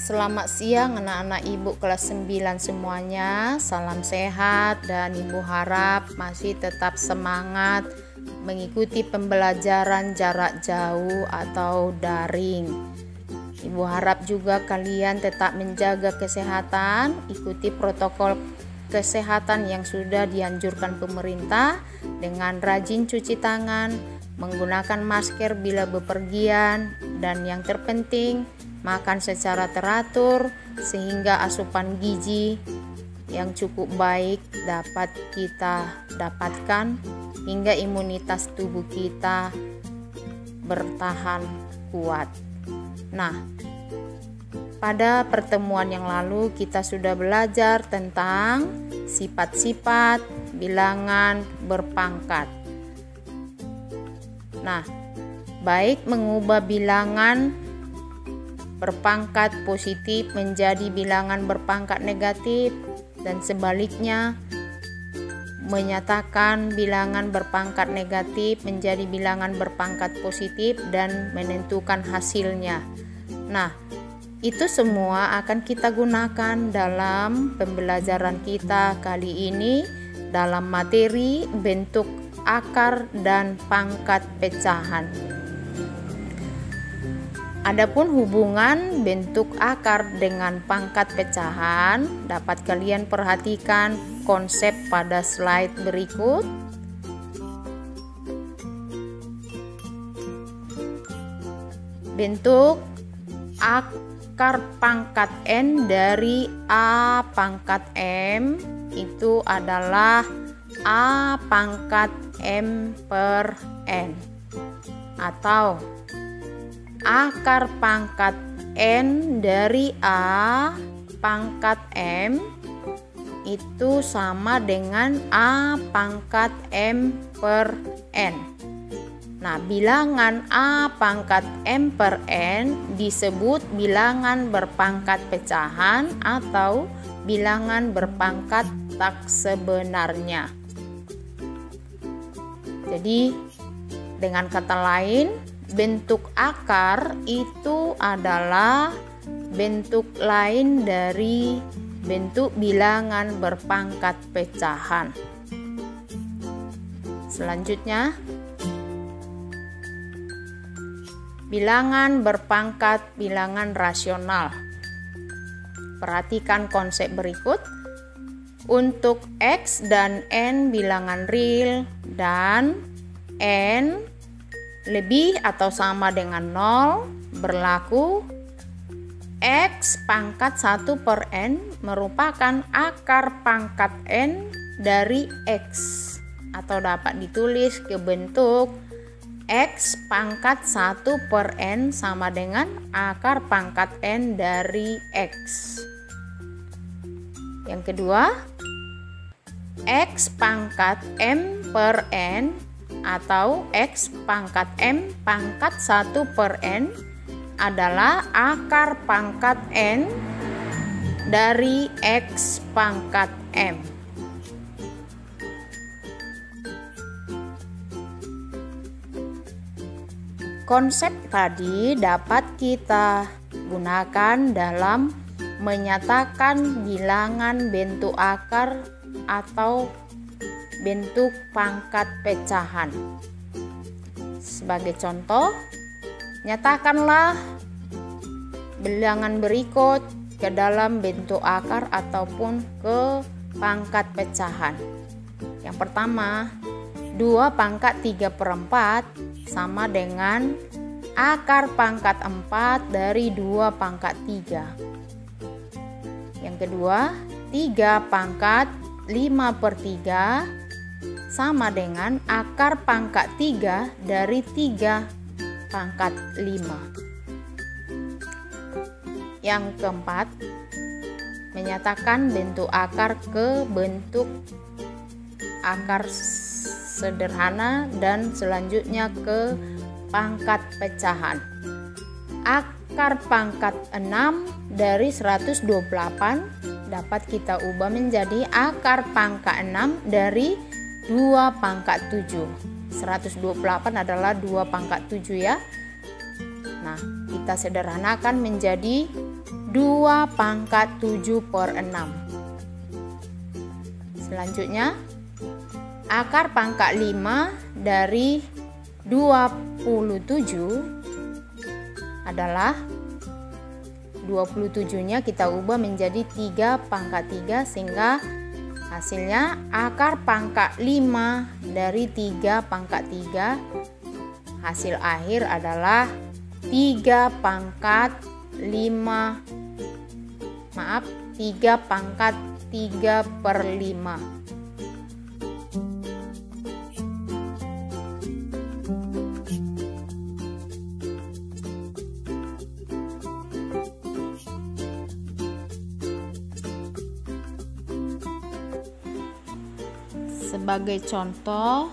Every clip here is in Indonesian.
Selamat siang anak-anak ibu kelas 9 semuanya. Salam sehat dan ibu harap masih tetap semangat mengikuti pembelajaran jarak jauh atau daring. Ibu harap juga kalian tetap menjaga kesehatan, ikuti protokol kesehatan yang sudah dianjurkan pemerintah dengan rajin cuci tangan, menggunakan masker bila bepergian, dan yang terpenting makan secara teratur sehingga asupan gizi yang cukup baik dapat kita dapatkan hingga imunitas tubuh kita bertahan kuat. Nah, pada pertemuan yang lalu kita sudah belajar tentang sifat-sifat bilangan berpangkat. Nah, baik mengubah bilangan berpangkat positif menjadi bilangan berpangkat negatif dan sebaliknya menyatakan bilangan berpangkat negatif menjadi bilangan berpangkat positif dan menentukan hasilnya. Nah, itu semua akan kita gunakan dalam pembelajaran kita kali ini dalam materi bentuk akar dan pangkat pecahan. Adapun hubungan bentuk akar dengan pangkat pecahan dapat kalian perhatikan konsep pada slide berikut. Bentuk akar pangkat N dari A pangkat M itu adalah A pangkat M per N, atau akar pangkat N dari A pangkat M itu sama dengan A pangkat M per N. Nah, bilangan A pangkat M per N disebut bilangan berpangkat pecahan atau bilangan berpangkat tak sebenarnya. Jadi, dengan kata lain, bentuk akar itu adalah bentuk lain dari bentuk bilangan berpangkat pecahan. Selanjutnya, bilangan berpangkat bilangan rasional. Perhatikan konsep berikut. Untuk X dan N bilangan real dan N lebih atau sama dengan 0 berlaku X pangkat 1 per N merupakan akar pangkat N dari X, atau dapat ditulis ke bentuk X pangkat 1 per N sama dengan akar pangkat N dari X. Yang kedua, X pangkat M per N atau X pangkat M pangkat 1 per N adalah akar pangkat N dari X pangkat M. Konsep tadi dapat kita gunakan dalam menyatakan bilangan bentuk akar atau bentuk pangkat pecahan. Sebagai contoh, nyatakanlah bilangan berikut ke dalam bentuk akar ataupun ke pangkat pecahan. Yang pertama, 2 pangkat 3 per 4 sama dengan akar pangkat 4 dari 2 pangkat 3. Yang kedua, 3 pangkat 5 per 3 sama dengan akar pangkat 3 dari 3 pangkat 5. Yang keempat, menyatakan bentuk akar ke bentuk akar sederhana dan selanjutnya ke pangkat pecahan. Akar pangkat 6 dari 128 dapat kita ubah menjadi akar pangkat 6 dari 2 pangkat 7. 128 adalah 2 pangkat 7 ya. Nah, kita sederhanakan menjadi 2 pangkat 7 per 6. Selanjutnya, akar pangkat 5 dari 27 adalah 27-nya kita ubah menjadi 3 pangkat 3 sehingga hasilnya akar pangkat 5 dari 3 pangkat 3. Hasil akhir adalah 3 pangkat 3 per 5. Sebagai contoh,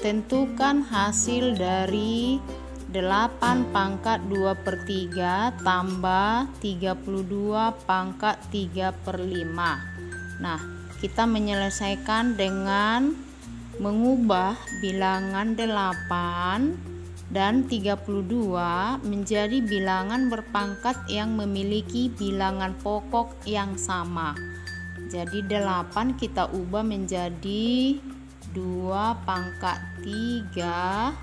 tentukan hasil dari 8 pangkat 2 per 3 tambah 32 pangkat 3 per 5. Nah, kita menyelesaikan dengan mengubah bilangan 8 dan 32 menjadi bilangan berpangkat yang memiliki bilangan pokok yang sama. Jadi 8 kita ubah menjadi 2 pangkat 3,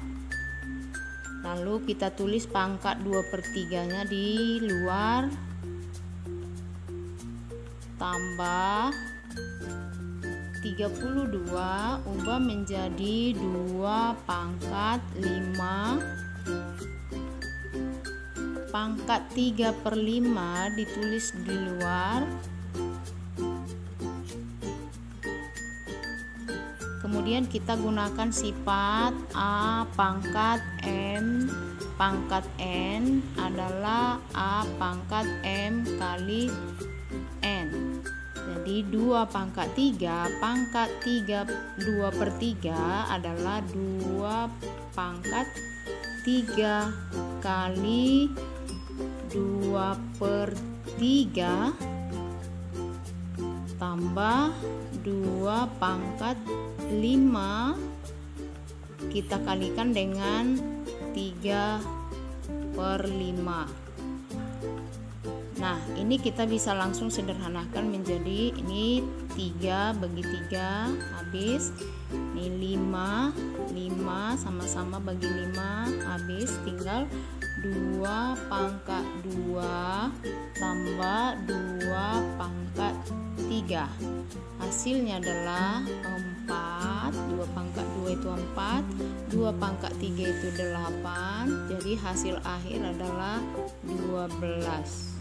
lalu kita tulis pangkat 2 per 3 nya di luar, tambah 32 ubah menjadi 2 pangkat 5, pangkat 3 per 5 ditulis di luar, kemudian kita gunakan sifat A pangkat M pangkat N adalah A pangkat M kali N. Jadi 2 pangkat 3 pangkat 2 per 3 adalah 2 pangkat 3 kali 2 per 3 tambah 2 pangkat 5 kita kalikan dengan 3 per 5. Nah, ini kita bisa langsung sederhanakan menjadi ini 3 bagi 3 habis. Ini 5 sama-sama bagi 5 habis, tinggal 2 pangkat 2 tambah 2 pangkat 3. Hasilnya adalah 4. 2 pangkat 2 itu 4, 2 pangkat 3 itu 8. Jadi hasil akhir adalah 12.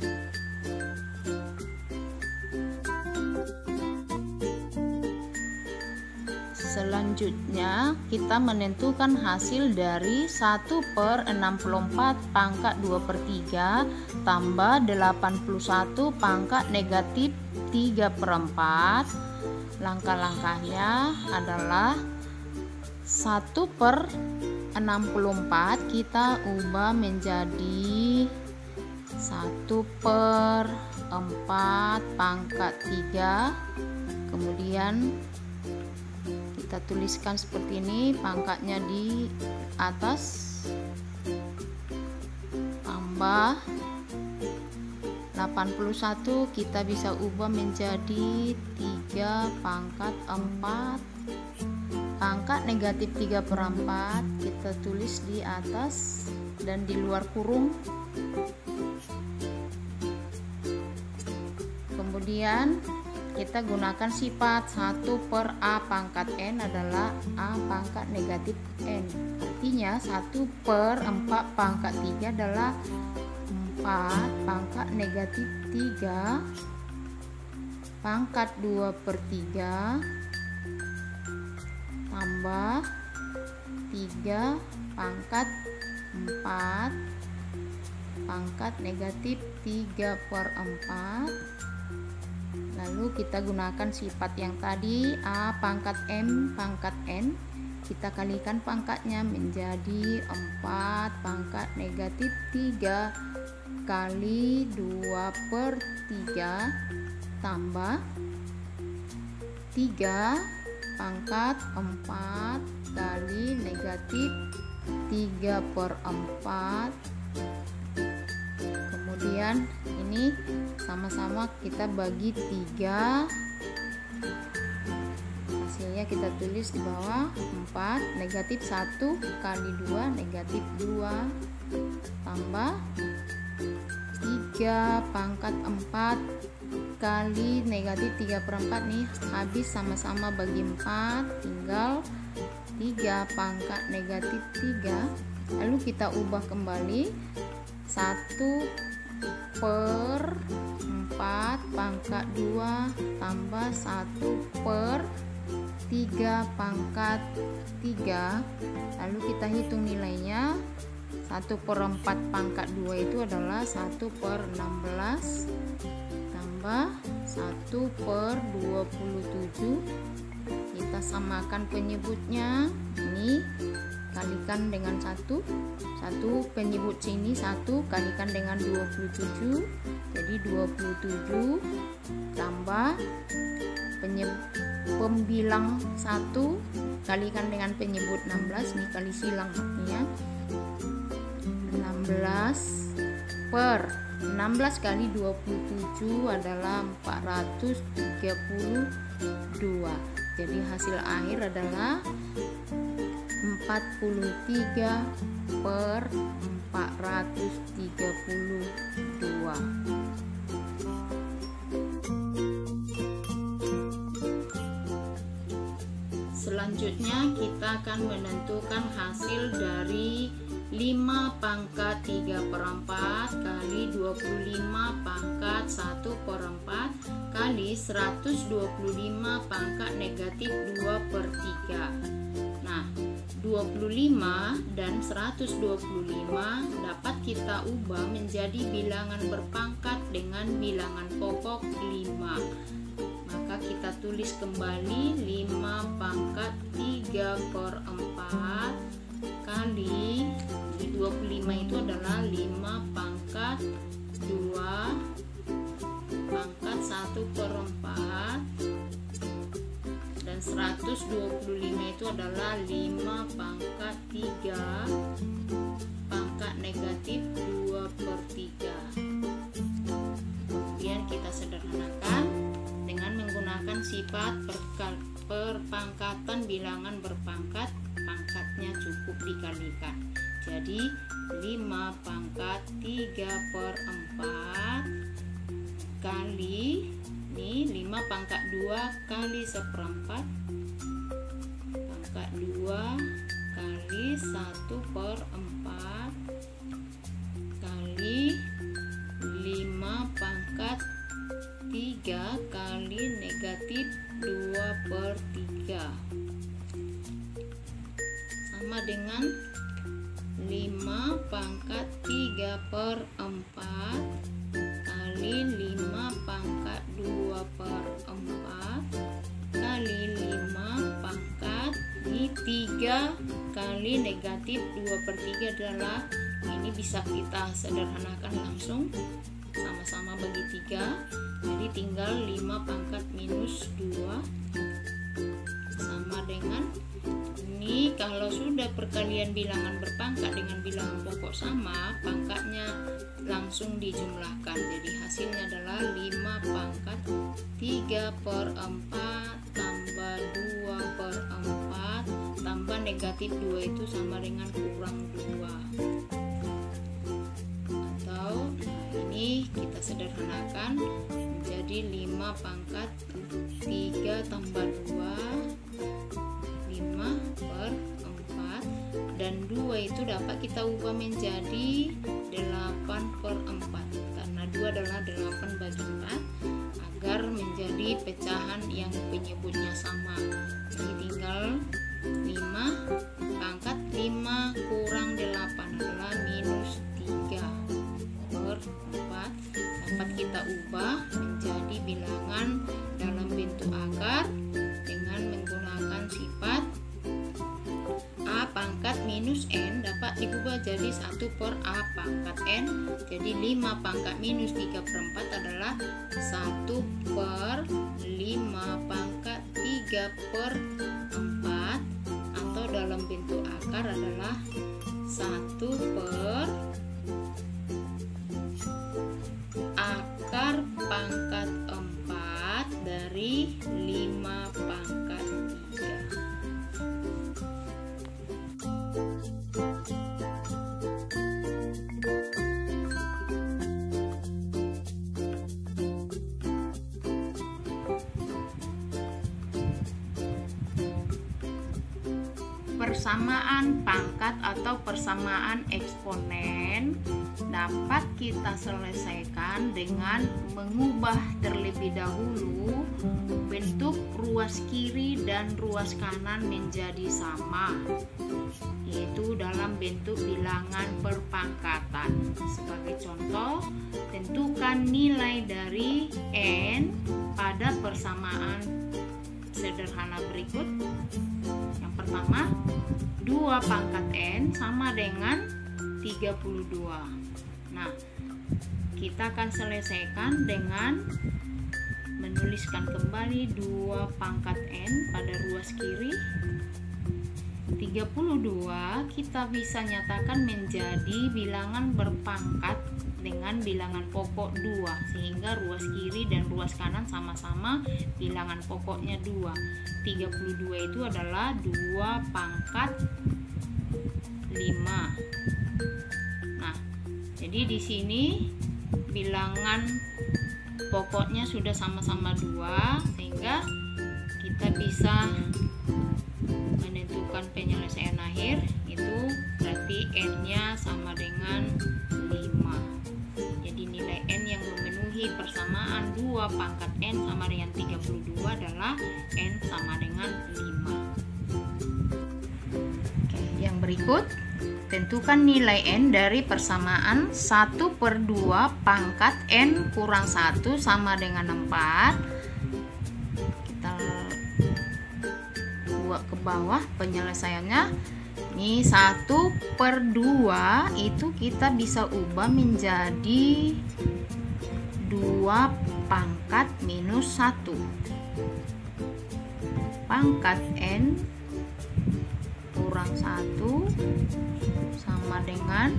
Selanjutnya kita menentukan hasil dari 1 per 64 pangkat 2 per 3 tambah 81 pangkat negatif 3 per 4. Langkah-langkahnya adalah 1 per 64 kita ubah menjadi 1 per 4 pangkat 3, kemudian kita tuliskan seperti ini, pangkatnya di atas, tambah 81 kita bisa ubah menjadi 3 pangkat 4 pangkat negatif 3 per 4 kita tulis di atas dan di luar kurung. Kemudian kita gunakan sifat 1 per A pangkat N adalah A pangkat negatif N. Artinya 1 per 4 pangkat 3 adalah 4 pangkat negatif 3 pangkat 2 per 3 tambah 3 pangkat 4 pangkat negatif 3 per 4. Lalu kita gunakan sifat yang tadi A pangkat M pangkat N, kita kalikan pangkatnya menjadi 4 pangkat negatif 3 kali 2 per 3 tambah 3 pangkat 4 kali negatif 3/4. Kemudian ini sama-sama kita bagi 3. Hasilnya kita tulis di bawah. 4 negatif 1 kali 2 negatif 2 tambah 3 pangkat 4 kali negatif 3/4 nih, habis sama-sama bagi 4, tinggal 3 pangkat negatif 3. Lalu kita ubah kembali 1/4 pangkat 2 tambah 1/3 pangkat 3. Lalu kita hitung nilainya. 1/4 pangkat 2 itu adalah 1/16 tambah 1/27. Kita samakan penyebutnya. Ini kalikan dengan 1 penyebut sini 1 kalikan dengan 27, jadi 27 tambah pembilang 1 kalikan dengan penyebut 16, ini kali silang artinya 16 kali 27 adalah 432. Jadi hasil akhir adalah 43/432. Selanjutnya kita akan menentukan hasil dari 5 pangkat 3/4 kali 25 pangkat 1/4 kali 125 pangkat negatif 2/3. Nah, 25 dan 125 dapat kita ubah menjadi bilangan berpangkat dengan bilangan pokok 5. Maka kita tulis kembali 5 pangkat 3/4 kali 25 itu adalah 5 pangkat 2 pangkat 1/4 dan 125 itu adalah 5 pangkat 3 pangkat negatif 2/3. Kemudian kita sederhanakan dengan menggunakan sifat perpangkatan bilangan berpangkat. Pangkatnya cukup dikalikan, jadi 5 pangkat 3/4 kali ini 5 pangkat 2 kali 1/4 pangkat 2 kali 1/4 kali 5 pangkat 3 kali negatif 2/3 sama dengan 5 pangkat 3/4 kali 5 pangkat 2/4 kali 5 pangkat 3 kali negatif 2/3 adalah, ini bisa kita sederhanakan langsung, sama-sama bagi 3, jadi tinggal 5 pangkat minus 2 sama dengan ini. Kalau sudah perkalian bilangan berpangkat dengan bilangan pokok sama, pangkatnya langsung dijumlahkan, jadi hasilnya adalah 5 pangkat 3/4 tambah 2/4 tambah negatif 2 itu sama dengan kurang 2. Atau ini kita sederhanakan menjadi 5 pangkat 3 tambah 2 5/4 dan 2 itu dapat kita ubah menjadi 8/4 karena 2 adalah 8 bagi 4 agar menjadi pecahan yang penyebutnya sama. Jadi tinggal 5 pangkat 5 kurang 8 adalah minus 3/4 dapat kita ubah menjadi bilangan dalam bentuk akar dengan menggunakan sifat A pangkat minus N dapat diubah jadi 1/A pangkat N. Jadi 5 pangkat minus 3/4 adalah 1/5 pangkat 3/4 atau dalam bentuk akar adalah 1 per akar pangkat 4 dari 5 pangkat 3. Persamaan pangkat atau persamaan eksponen dapat kita selesaikan dengan mengubah terlebih dahulu bentuk ruas kiri dan ruas kanan menjadi sama, yaitu dalam bentuk bilangan perpangkatan. Sebagai contoh, tentukan nilai dari N pada persamaan sederhana berikut. Yang pertama, 2 pangkat N sama dengan 32. Nah, kita akan selesaikan dengan menuliskan kembali 2 pangkat N pada ruas kiri. 32 kita bisa nyatakan menjadi bilangan berpangkat dengan bilangan pokok 2, sehingga ruas kiri dan ruas kanan sama-sama bilangan pokoknya 2. 32 itu adalah 2 pangkat 5. Nah, jadi di sini bilangan pokoknya sudah sama-sama 2, sehingga kita bisa menentukan penyelesaian akhir. Itu berarti N-nya sama dengan 5. Jadi nilai N yang memenuhi persamaan 2 pangkat N sama dengan 32 adalah N sama dengan 5. Oke, yang berikut, tentukan nilai N dari persamaan 1/2 pangkat N kurang 1 sama dengan 4. Kita buat ke bawah penyelesaiannya. Ini 1/2 itu kita bisa ubah menjadi 2 pangkat minus 1. Pangkat N kurang 1 sama dengan,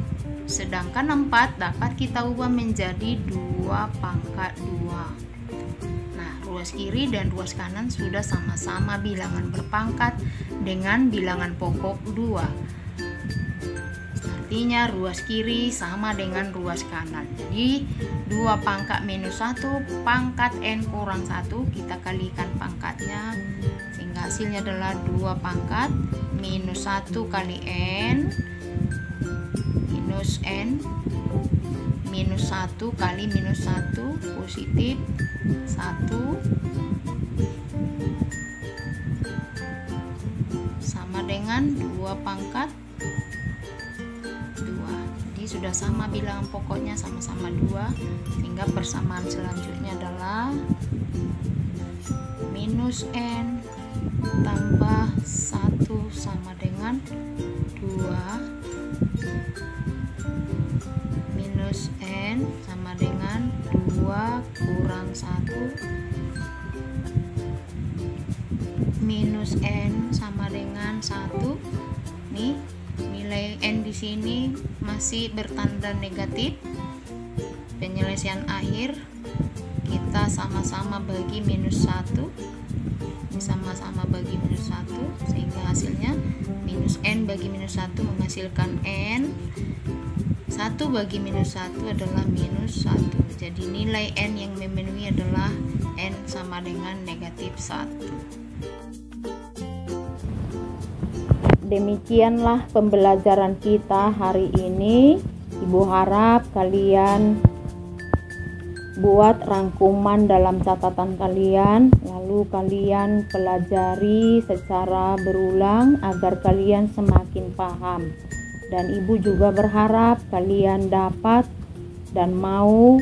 sedangkan 4 dapat kita ubah menjadi 2 pangkat 2. Nah, ruas kiri dan ruas kanan sudah sama-sama bilangan berpangkat dengan bilangan pokok 2. Artinya ruas kiri sama dengan ruas kanan. Jadi 2 pangkat minus 1 pangkat N kurang 1, kita kalikan pangkatnya, sehingga hasilnya adalah 2 pangkat minus 1 kali N minus N minus 1 kali minus 1 positif 1 sama dengan 2 pangkat 2. Jadi sudah sama bilangan pokoknya, sama-sama 2, sehingga persamaan selanjutnya adalah minus N tambah 1 sama dengan 2 minus N sama dengan 2 kurang 1 minus N sama dengan 1. Nih, nilai N di sini masih bertanda negatif. Penyelesaian akhir kita sama-sama bagi minus 1. Sama-sama bagi minus 1, sehingga hasilnya minus N bagi minus 1 menghasilkan N. 1 bagi minus 1 adalah minus 1. Jadi nilai N yang memenuhi adalah N sama dengan negatif 1. Demikianlah pembelajaran kita hari ini. Ibu harap kalian buat rangkuman dalam catatan kalian, lalu kalian pelajari secara berulang agar kalian semakin paham. Dan ibu juga berharap kalian dapat dan mau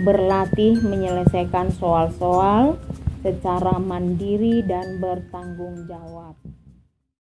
berlatih menyelesaikan soal-soal secara mandiri dan bertanggung jawab.